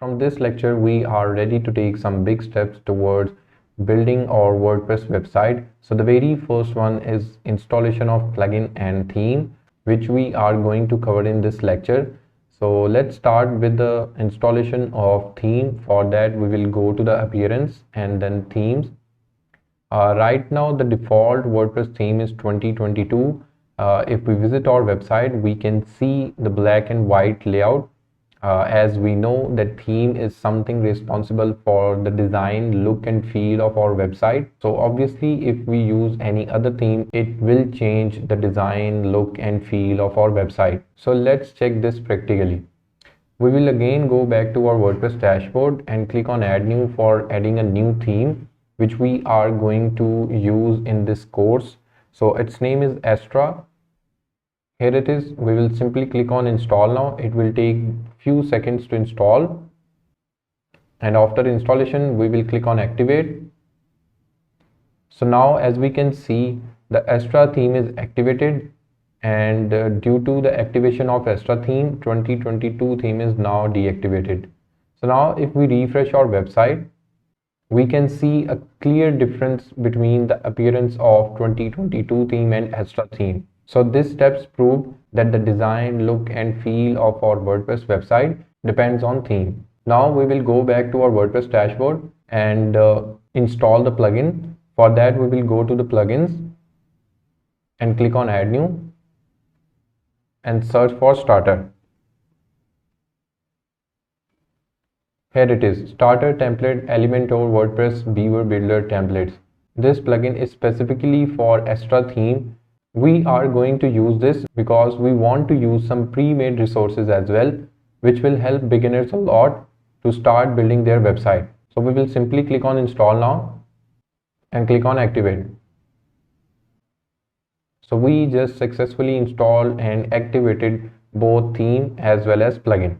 From this lecture, we are ready to take some big steps towards building our WordPress website. So the very first one is installation of plugin and theme, which we are going to cover in this lecture. So let's start with the installation of theme. For that, we will go to the appearance and then themes. Right now, the default WordPress theme is 2022. If we visit our website, we can see the black and white layout. As we know that theme is something responsible for the design, look and feel of our website. So obviously if we use any other theme, it will change the design, look and feel of our website. So let's check this practically. We will again go back to our WordPress dashboard and click on add new for adding a new theme, which we are going to use in this course. So its name is Astra. Here it is. We will simply click on install now. It will take few seconds to install, and after installation we will click on activate. So now as we can see, the Astra theme is activated, and due to the activation of Astra theme, 2022 theme is now deactivated. So now if we refresh our website, we can see a clear difference between the appearance of 2022 theme and Astra theme. So these steps prove that the design, look and feel of our WordPress website depends on theme. Now we will go back to our WordPress dashboard and install the plugin. For that, we will go to the plugins and click on add new and search for starter. Here it is, starter template Elementor WordPress Beaver Builder templates. This plugin is specifically for Astra theme. We are going to use this because we want to use some pre-made resources as well, which will help beginners a lot to start building their website. So we will simply click on install now and click on activate. So we just successfully installed and activated both theme as well as plugin.